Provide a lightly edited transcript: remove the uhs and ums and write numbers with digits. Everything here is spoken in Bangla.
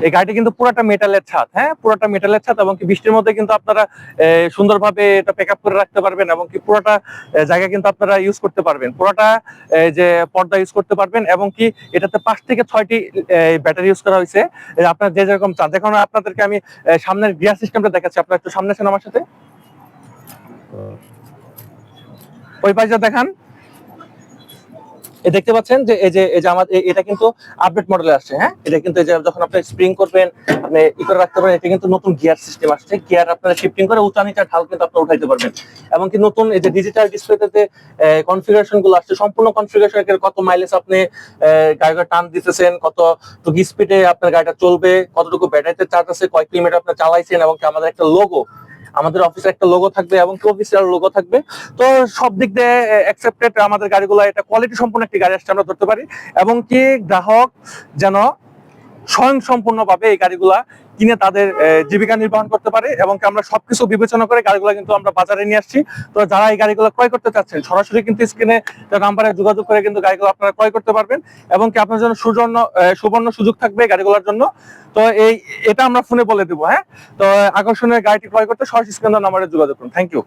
এই গাড়িটি কিন্তু পুরোটা মেটালের ছাদ, হ্যাঁ পুরোটা মেটালের ছাদ, এবং কি বৃষ্টির মধ্যে কিন্তু আপনারা সুন্দরভাবে এটা প্যাক আপ করে রাখতে পারবেন, এবং কি পুরোটা জায়গা কিন্তু আপনারা ইউজ করতে পারবেন, পুরোটা যে পর্দা ইউজ করতে পারবেন, এবং কি এটাতে 5 থেকে 6টি ব্যাটারি ইউজ করা হয়েছে আপনার যে যেরকম চান। দেখুন আপনাদেরকে আমি সামনের গিয়ার সিস্টেমটা দেখাচ্ছি, আপনারা একটু সামনে আসেন আমার সাথে, ওই পাশে দেখান। দেখতে পাচ্ছেন যে এই যে আমার এটা কিন্তু আপডেট মডেলে আসছে, হ্যাঁ এটা কিন্তু এই যে যখন আপনি স্প্রিং করবেন আপনি ই করে রাখতে পারেন, এটা কিন্তু নতুন গিয়ার সিস্টেম আসছে, গিয়ার আপনারা শিফটিং করে উঁচা নিচা ঢাল কিন্তু আপনি উঠাইতে পারবেন, এবং কি নতুন এই যে ডিজিটাল ডিসপ্লেতে কনফিগারেশন গুলো আসছে, সম্পূর্ণ কনফিগারেশন কত মাইলেজ আপনি গাড়িটা টান দিতেছেন, কতটুকু স্পিডে আপনার গাড়িটা চলবে, কতটুকু ব্যাটারিতে চার্জ আছে, কয় কিলোমিটার আপনি চালাইছেন, এবং কি আমাদের একটা লোগো, আমাদের অফিসে একটা লোগো থাকবে এবং অফিসিয়াল লোগো থাকবে। তো সব দিক দিয়ে অ্যাকসেপ্টেড আমাদের গাড়িগুলো, এটা কোয়ালিটি সম্পূর্ণ একটি গাড়ি আসছে আমরা ধরতে পারি, এবং কি গ্রাহক যেন স্বয়ং সম্পূর্ণভাবে এই গাড়িগুলা কিনে তাদের জীবিকা নির্বাহন করতে পারে, এবং আমরা সবকিছু বিবেচনা করে গাড়িগুলো কিন্তু আমরা বাজারে নিয়ে আসছি। তো যারা এই গাড়িগুলো ক্রয় করতে চাচ্ছেন সরাসরি কিন্তু স্ক্রিনে নাম্বারে যোগাযোগ করে কিন্তু গাড়িগুলো আপনারা ক্রয় করতে পারবেন, এবং কি আপনার জন্য সুবর্ণ সুযোগ থাকবে গাড়িগুলোর জন্য। তো এটা আমরা ফোনে বলে দেবো, হ্যাঁ। তো আকর্ষণীয় গাড়িটি ক্রয় করতে সরাসরি স্ক্রিনে নাম্বারে যোগাযোগ করুন। Thank you.